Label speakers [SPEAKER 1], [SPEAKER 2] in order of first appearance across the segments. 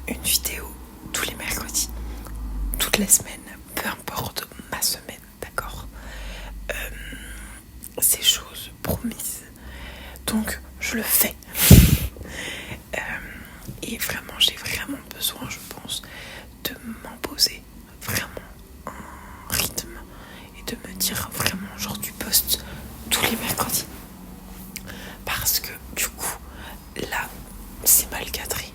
[SPEAKER 1] une vidéo tous les mercredis, toutes les semaines, peu importe ma semaine, d'accord. C'est chose promise. Donc je le fais. Et vraiment, j'ai vraiment besoin, je pense, de m'imposer vraiment un rythme et de me dire vraiment, genre, tu postes tous les mercredis. Parce que du coup, là, c'est mal cadré.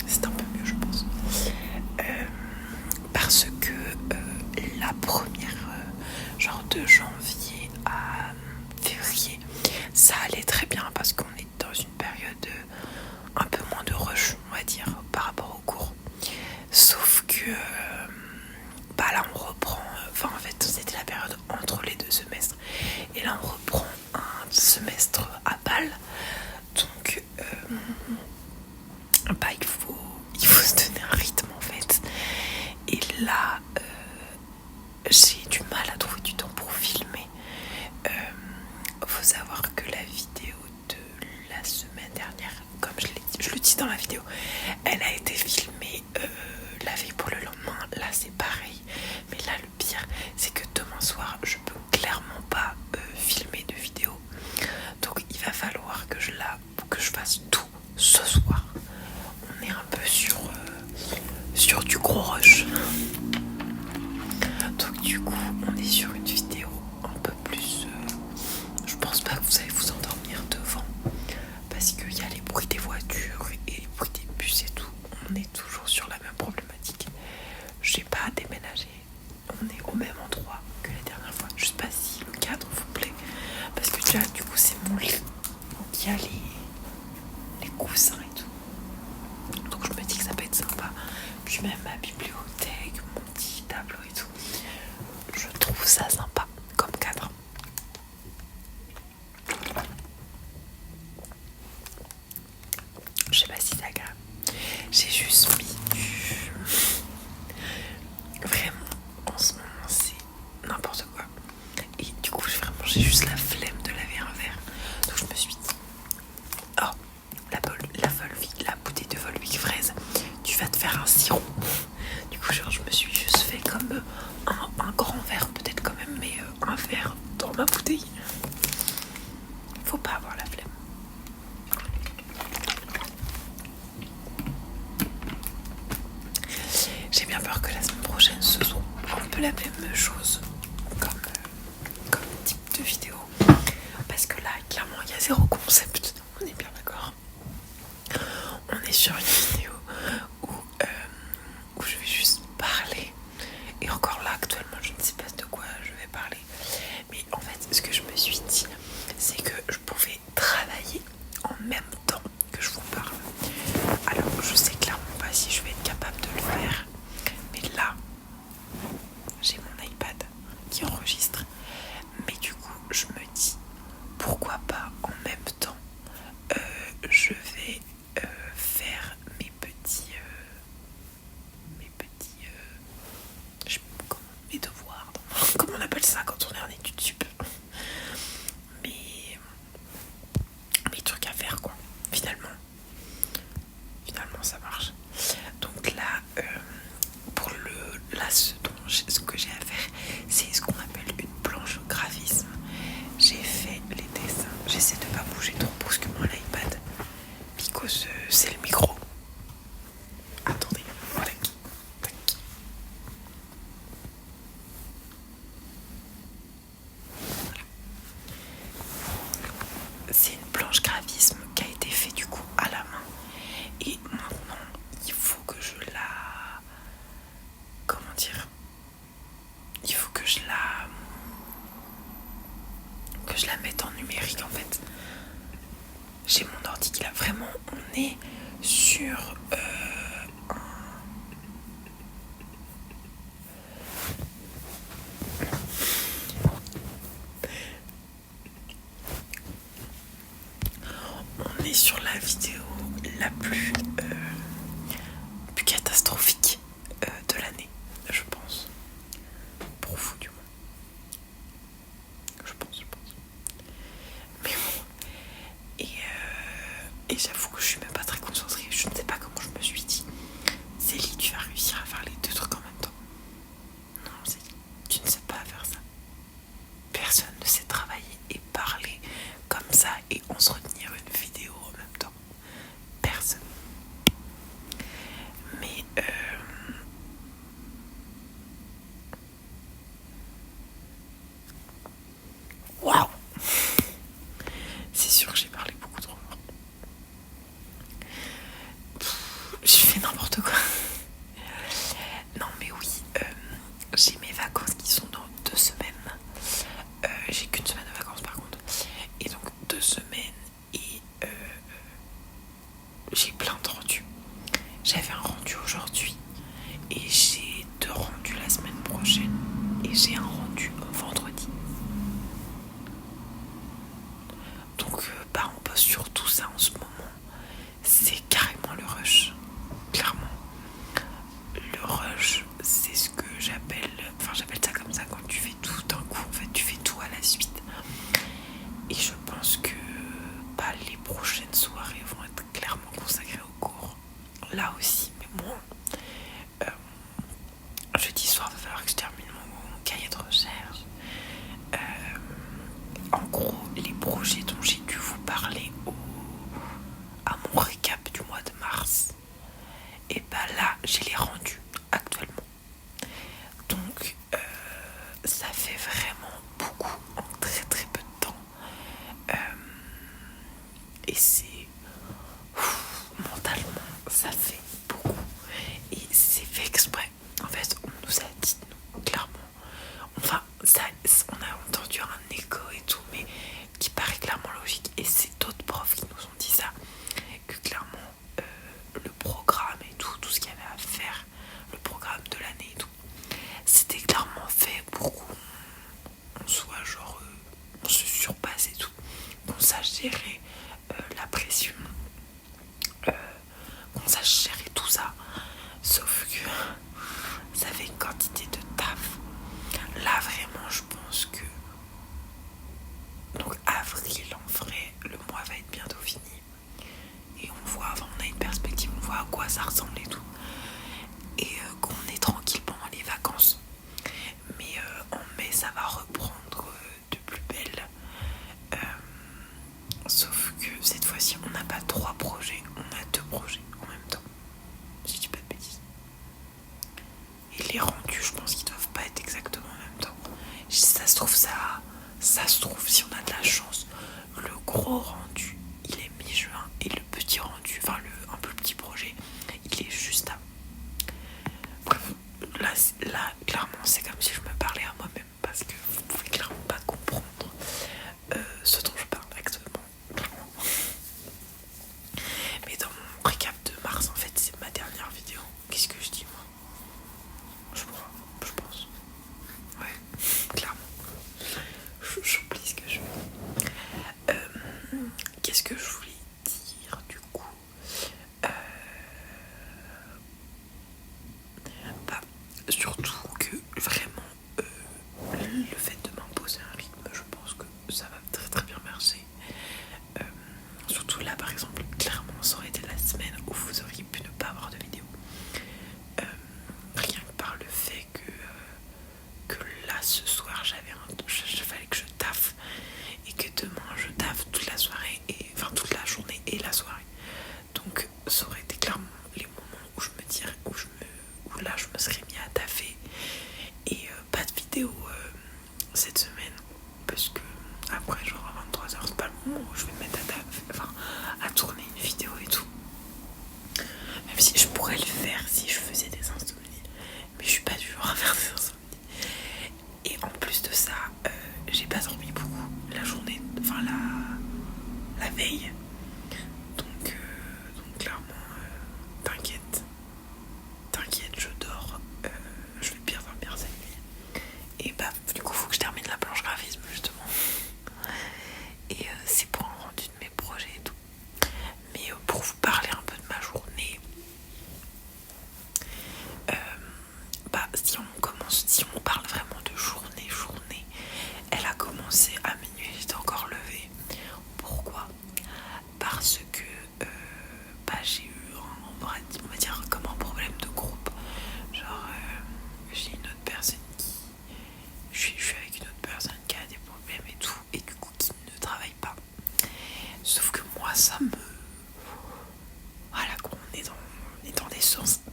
[SPEAKER 1] C'est un peu mieux, je pense. Parce que la première, genre de janvier à février, ça allait très bien parce qu'on est dans une période un peu moins de rush, on va dire, par rapport au cours. Sauf que là on reprend, en fait c'était la période entre les deux semestres, et là on reprend un semestre à Bâle, donc il faut se donner un rythme en fait. Et là j'ai du mal à trouver du temps pour filmer. Faut savoir que la vidéo de la semaine dernière, comme je le dis dans la vidéo, elle a été filmée la veille pour le lendemain. Là c'est pareil, mais là le pire c'est que demain soir je peux clairement pas filmer de vidéo, donc il va falloir que je fasse tout ce soir. On est un peu sur du gros rush, donc du coup on est sur une vidéo un peu plus je pense pas que vous allez vous endormir devant, parce qu'il y a les bruits des voitures et les bruits des bus et tout. On est toujours sur la même problématique. J'ai pas déménagé, on est au même endroit que la dernière fois. Je sais pas si le cadre vous plaît, parce que déjà du coup c'est mon lit, donc il y a les coussins et tout, donc je me dis que ça peut être sympa. Puis même ma bibliothèque, mon petit tableau et tout, je trouve ça sympa comme cadre. Je sais pas si c'est agréable. J'ai juste mis vraiment, en ce moment c'est n'importe quoi. Et du coup j'ai juste la flemme de laver un verre. Donc je me suis dit, oh, la bouteille de Volvic fraise, tu vas te faire un sirop. Du coup je me suis juste fait comme un grand verre peut-être quand même, mais un verre dans ma bouteille. Faut pas avoir la flemme. J'ai bien peur que la semaine prochaine ce soit un peu la même chose comme type de vidéo, parce que là clairement il y a zéro concept, on est bien d'accord. On est sur une vidéo où je vais juste parler, et encore là actuellement je ne sais pas de quoi je vais parler, mais en fait ce que je me suis dit c'est que je pouvais travailler en même temps que je vous parle. Alors je sais clairement pas si je vais être capable de le faire, mais là j'ai mon iPad qui enregistre, mais du coup je me dis pourquoi pas en même temps je vais faire je sais pas comment, mes devoirs, comment on appelle ça quand on est en études sup, mes trucs à faire quoi. Finalement ça marche. Donc là ce que j'ai à faire, c'est ce qu'on appelle une planche graphisme. J'ai fait les dessins, j'essaie de pas bouger trop brusquement l'iPad, because c'est le micro. Attendez, voilà. C'est une planche graphisme qui a été faite du coup à la main, et maintenant il faut que je la, comment dire, il faut que je la mette en numérique en fait. J'ai mon ordi qui là, vraiment on est sur on est sur la vidéo la plus catastrophique de l'année, je pense. Pour vous du moins. Je pense. Mais bon. Et j'avoue que je suis même pas très concentrée. Je ne sais pas comment je me suis dit, Zélie, tu vas réussir à faire les deux trucs en même temps. Non, Zélie, tu ne sais pas faire ça. Personne ne sait travailler et parler comme ça et entretenir une vidéo en même temps. Personne. Mais waouh, c'est sûr que j'ai parlé beaucoup trop. Je fais n'importe quoi. Non mais oui, j'ai mes vacances qui sont dans 2 semaines. J'ai qu'une semaine de vacances par contre. Et donc 2 semaines et j'ai plein de rendus. J'avais un rendu aujourd'hui et j'ai 2 rendus la semaine prochaine et j'ai un rendu vendredi. Donc on bosse sur tout ça en ce moment. C'est carrément le rush, clairement. Le rush, c'est ce que j'appelle ça comme ça quand tu fais tout d'un coup, en fait tu fais tout à la suite. Et je pense que les prochaines soirées vont être clairement consacrées au cours. Là aussi, mais moi, jeudi soir, il va falloir que je termine mon cahier de recherche. En gros, les projets dont j'ai dû vous parler à mon récap du mois de mars, et là, j'ai les rendus actuellement. Donc, ça fait vraiment beaucoup en très très peu de temps. Et c'est mentalement, ça fait beaucoup. Et c'est fait exprès. En fait, on nous a dit, clairement. Enfin, on a entendu un écho et tout, mais qui paraît clairement logique. Et c'est d'autres profs qui nous ont dit ça. Que clairement, le programme et tout ce qu'il y avait à faire, le programme de l'année et tout, c'était clairement fait pour qu'on soit genre, on se surpasse et tout. Qu'on sache gérer la pression, qu'on sache gérer tout ça. Sauf que ça fait une quantité de taf. Là vraiment je pense que donc avril en vrai le mois va être bientôt fini. Et on voit, on a une perspective, on voit à quoi ça ressemble et tout. Et qu'on est tranquille pendant les vacances. Mais en mai ça va reprendre de plus belle. Sauf que cette fois-ci on n'a pas 3 projets, on a 2 projets en même temps. Si je dis pas de bêtises. Et les rendus je pense qu'ils doivent pas être exactement en même temps. Ça se trouve si on a de la chance, le gros rendu il est mi-juin et le petit rendu, enfin un plus petit projet, il est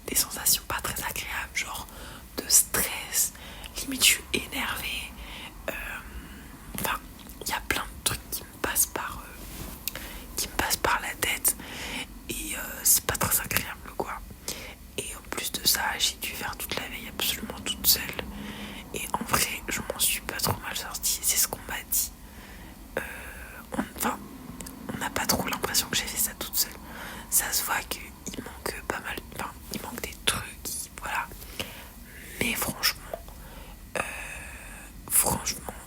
[SPEAKER 1] des sensations pas très agréables, genre de stress, limite je suis énervée. Enfin, il y a plein de trucs qui me passent par la tête et c'est pas très agréable quoi. Et en plus de ça, j'ai dû faire toute la veille absolument toute seule. Et en vrai, je m'en suis pas trop mal sortie, c'est ce qu'on m'a dit. On n'a pas trop l'impression que j'ai fait ça toute seule. Ça se voit qu'il manque pas mal, enfin, il manque des trucs, voilà. Mais franchement,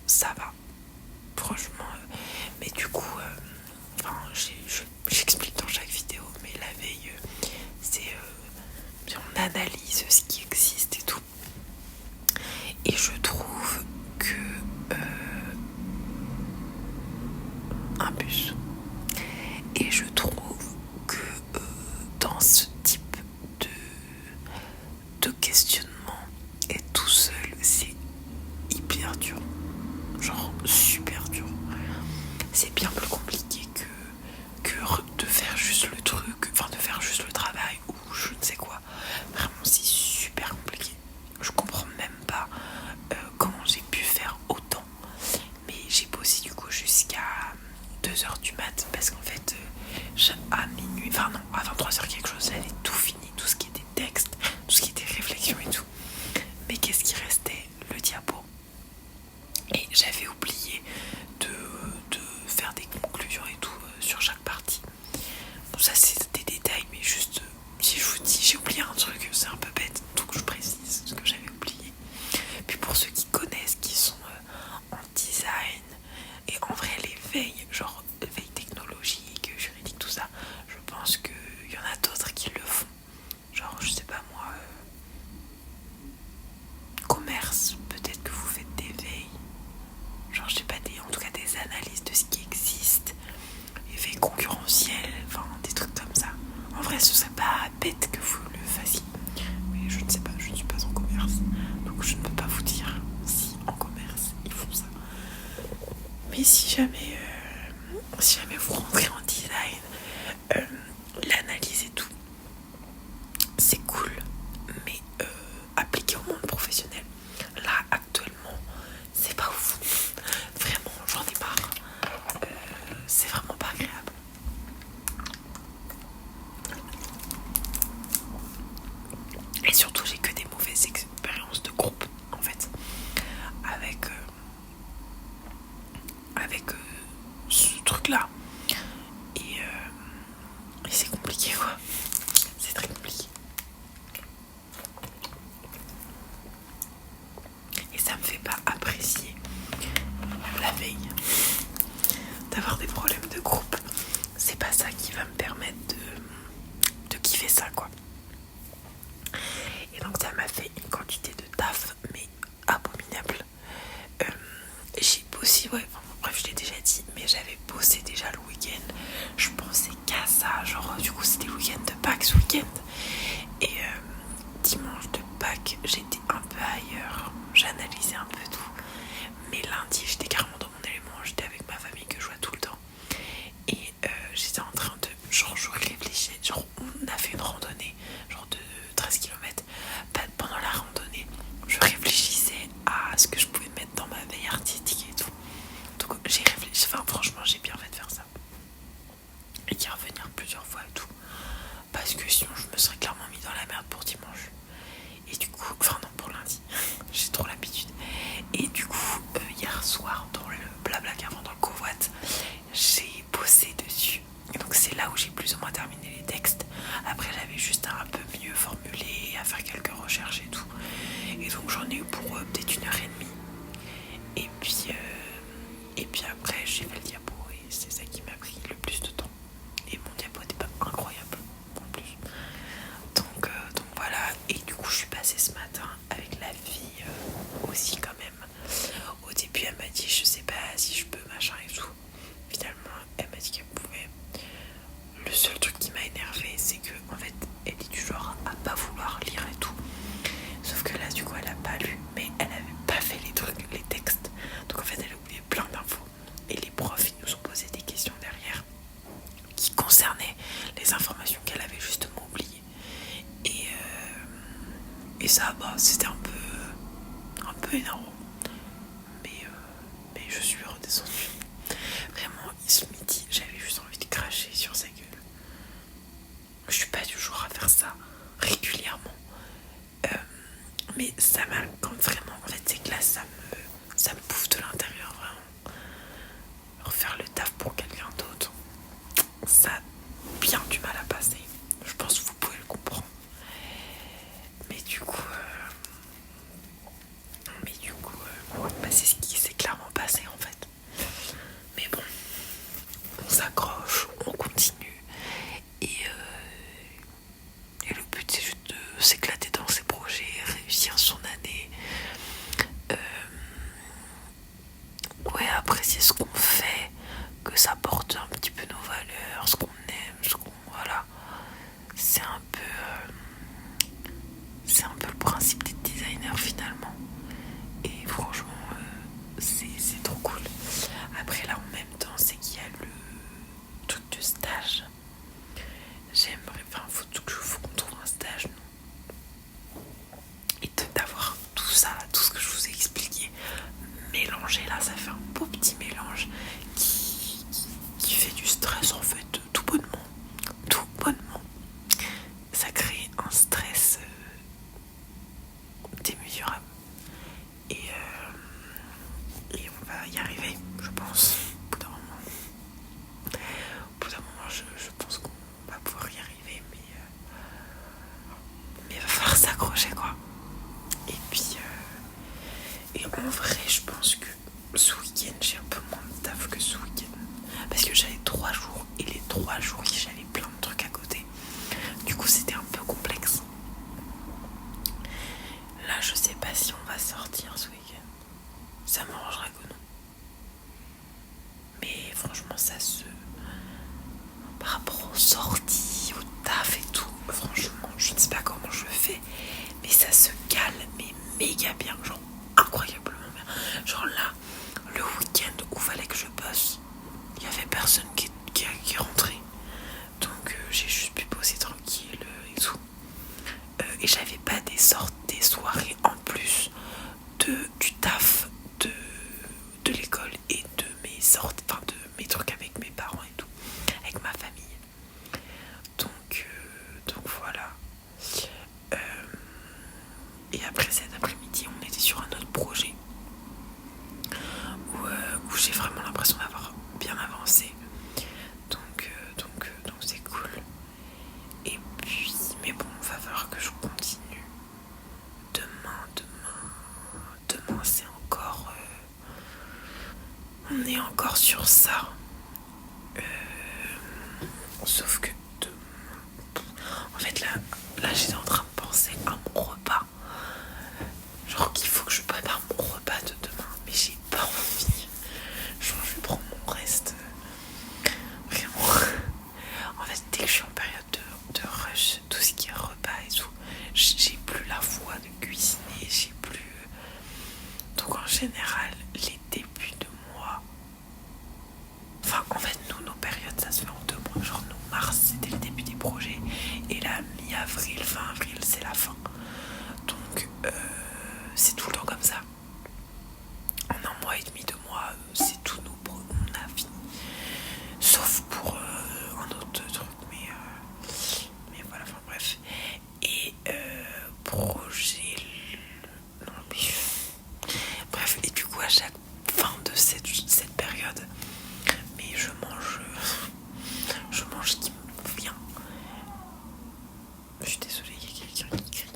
[SPEAKER 1] ça va. Franchement, mais du coup, j'explique dans chaque vidéo, mais la veille, on analyse ce qui existe et tout. Et je trouve que un bus. Et je trouve que dans ce type de questionnement, être tout seul, c'est hyper dur. Genre super dur. C'est bien plus compliqué que de faire juste le truc, enfin de faire juste le travail ou je ne sais quoi. Vraiment c'est super compliqué. Je comprends même pas comment j'ai pu faire autant. Mais j'ai bossé du coup jusqu'à 2h du mat parce qu'en fait à minuit, enfin non, à 23h quelque chose, j'avais tout fini, tout ce qui était texte, tout ce qui était réflexion et tout. Mais qu'est-ce qui restait? Le diapo. Et j'avais oublié de faire des conclusions et tout sur chaque partie. Bon, ça c'est des détails, mais juste si je vous dis j'ai oublié un truc, c'est un peu bête, donc je précise ce que j'avais oublié. Puis pour ceux qui connaissent, qui sont en design, et en vrai les veilles, genre veille technologique, juridique, tout ça, je pense qu'il y en a d'autres qui le font. Genre je sais pas moi, commerce, peut-être que vous faites des veilles. Genre je sais pas, en tout cas des analyses de ce qui existe, les veilles concurrentielles, enfin des trucs comme ça. En vrai ce serait pas bête que vous le fassiez, mais je ne sais pas, je ne suis pas en commerce, donc je ne peux pas vous dire si en commerce ils font ça. Mais si jamais vous rentrez en design, l'analyse et tout, c'est cool, mais appliqué au monde professionnel, là actuellement, c'est pas ouf. Vraiment, j'en ai marre. C'est vraiment pas agréable. Et surtout, j'ai que des mauvaises expériences de groupe, en fait, avec ce truc-là. Et c'est compliqué, quoi. C'est très compliqué. Et ça me fait pas apprécier la veille. D'avoir des problèmes de groupe, c'est pas ça qui va me permettre de kiffer ça, quoi. Et donc ça m'a fait une quantité de taf, mais abominable. J'ai bossé, ouais, enfin, bref, je l'ai déjà dit, mais j'avais bossé déjà le week-end. Je pensais qu'à ça, genre du coup c'était le week-end de Pâques ce week-end. Et dimanche de Pâques, j'étais un peu ailleurs, j'analysais un peu tout. Mais lundi, j'étais carrément dans mon élément, j'étais avec ma famille que je vois tout le temps. Et j'étais en train de, genre je réfléchissais, genre on a fait une randonnée, genre de 13 km. Pendant la randonnée, je réfléchissais à ce que je pouvais mettre dans ma veille artistique et tout. Donc j'ai réfléchi, enfin franchement j'ai bien fait de faire ça. Et d'y revenir plusieurs fois et tout. Parce que sinon je me serais clairement mis dans la merde pour dimanche. Et du coup, enfin non pour lundi, j'ai trop l'habitude. Et du coup, hier soir dans le Blablacar, dans le covoite, j'ai bossé dessus. Et donc c'est là où j'ai plus ou moins terminé les textes. Après j'avais juste un peu mieux formulé, à faire quelques recherches et tout. Et donc j'en ai eu pour peut-être 1h30. Et puis après j'ai fait le diapo et c'est ça qui m'a pris le plus de temps. Et mon diapo n'était pas incroyable en plus. Donc voilà. Et du coup je suis passée ce matin avec la fille aussi quand même. Au début elle m'a dit je sais pas si je peux machin et tout. Finalement elle m'a dit qu'elle pouvait. Le seul truc qui m'a énervé c'est que en fait elle est du genre à pas vouloir lire et tout. Sauf que là du coup elle a pas lu, mais elle avait pas fait les textes. Donc en fait elle a oublié plein d'infos. Et les profs ils nous ont posé des questions derrière qui concernaient les informations qu'elle avait justement oubliées. Et Et ça, bah, c'était un peu énervant. Mais je suis redescendue. Vraiment, ce midi, j'avais juste envie de cracher sur sa gueule. Je suis pas du genre à faire ça régulièrement. Mais ça m'a quand vraiment, en fait, ces classes, ça me bouffe de l'intérieur, vraiment. Refaire le taf pour quelqu'un d'autre, ça a bien du mal à passer. Je pense que vous pouvez le comprendre. Mais du coup, bah, c'est ce qui s'est clairement passé en fait. Mais bon, on s'accroche, on continue. Et le but c'est juste de s'éclater dans ses projets, réussir son année. Ouais, apprécier ce qu'on fait, que ça porte un petit peu nos valeurs, ce qu'on aime, voilà. C'est un peu le principe des designers finalement. Et franchement, c'est trop cool. Après là, en même temps, c'est qu'il y a le truc de stage. J'aimerais, faut qu'on trouve un stage, nous. Et d'avoir tout ça, tout ce que je vous ai expliqué, mélangé là, ça fait un beau petit mélange qui fait du stress en fait, tout bonnement. Tout bonnement. Ça crée un stress démesurable. Et on va y arriver, je pense, au bout d'un moment. Au bout d'un moment, je pense qu'on va pouvoir y arriver, mais il va falloir s'accrocher, quoi. Et puis, et en vrai, je pense que ce week-end, j'ai un peu moins de taf que ce week-end. Parce que j'avais 3 jours, et les 3 jours, j'avais plein de trucs à côté. Du coup, c'était un peu complexe. Là, je sais pas si on va sortir ce week-end. Ça m'arrangerait que non. Mais franchement, par rapport aux sorties, au taf et tout, franchement, je ne sais pas comment je fais, mais ça se cale, mais méga bien, genre incroyablement bien. Genre là, le week-end où fallait que je bosse, il y avait personne qui est rentré. Donc j'ai juste pu bosser tranquille et tout. Et j'avais pas des soirées en plus du taf de l'école et de mes sorties, enfin de mes trucs avec mes parents et tout, avec ma famille. Donc voilà. Et après cet après-midi, on était sur un autre projet où j'ai vraiment l'impression d'avoir bien avancé. Donc c'est cool. Et puis, mais bon, il va falloir que je continue. Demain c'est encore... on est encore sur ça. Sauf que en fait là j'étais en train de penser à mon repas. Genre qu'il faut que je prépare mon repas de demain. Mais j'ai pas envie. Genre je vais prendre mon reste. Vraiment. En fait dès que je suis en période de rush, tout ce qui est repas et tout, j'ai plus la foi de cuisiner. J'ai plus... Donc en général les débuts de mois... Enfin en fait nous nos périodes ça se fait en 2 mois. Genre nous mars c'était le début des projets. Et là mi-avril, fin avril c'est la fin. Donc c'est tout le temps comme ça. En 1 mois et demi, 2 mois, c'est tout on a fini. Sauf pour un autre truc, mais voilà, enfin bref. Et projet... Non mais... Bref, et du coup à chaque fin de cette période, mais je mange ce qui me vient. Je suis désolée, il y a quelqu'un qui crie.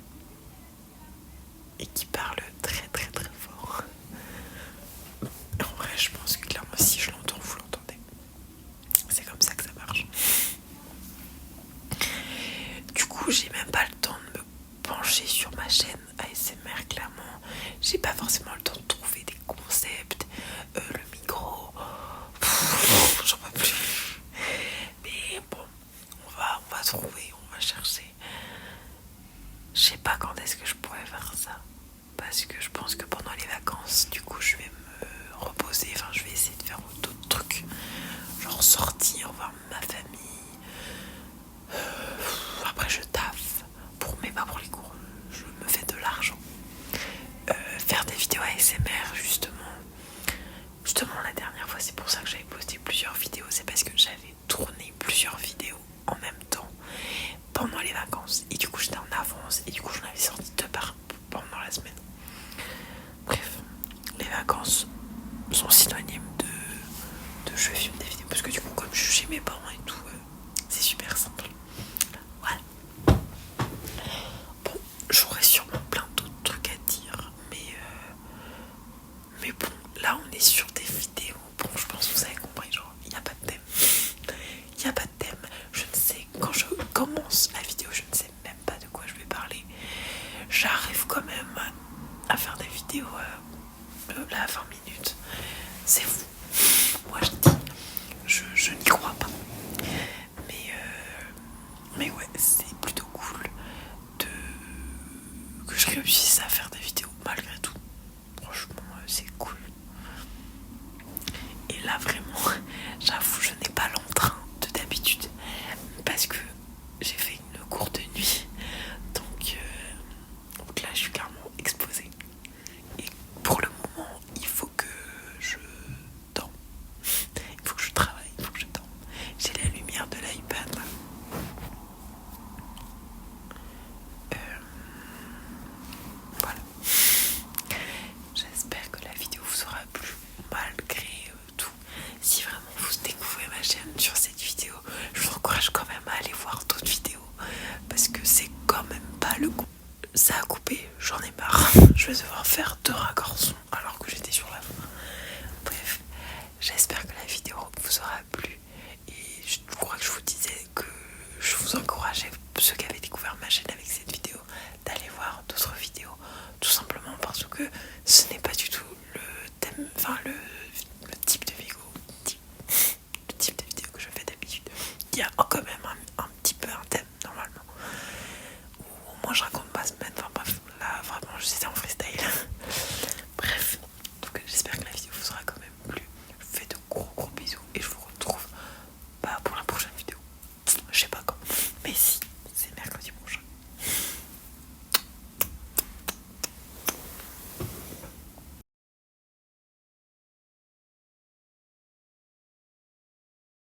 [SPEAKER 1] Et qui parle très très très fort. En vrai, je pense que clairement, si je l'entends, vous l'entendez. C'est comme ça que ça marche. Du coup, j'ai même pas le temps de me pencher sur ma chaîne ASMR, clairement. J'ai pas forcément le temps de trouver des concepts, le micro. J'en peux plus. Mais bon, on va trouver.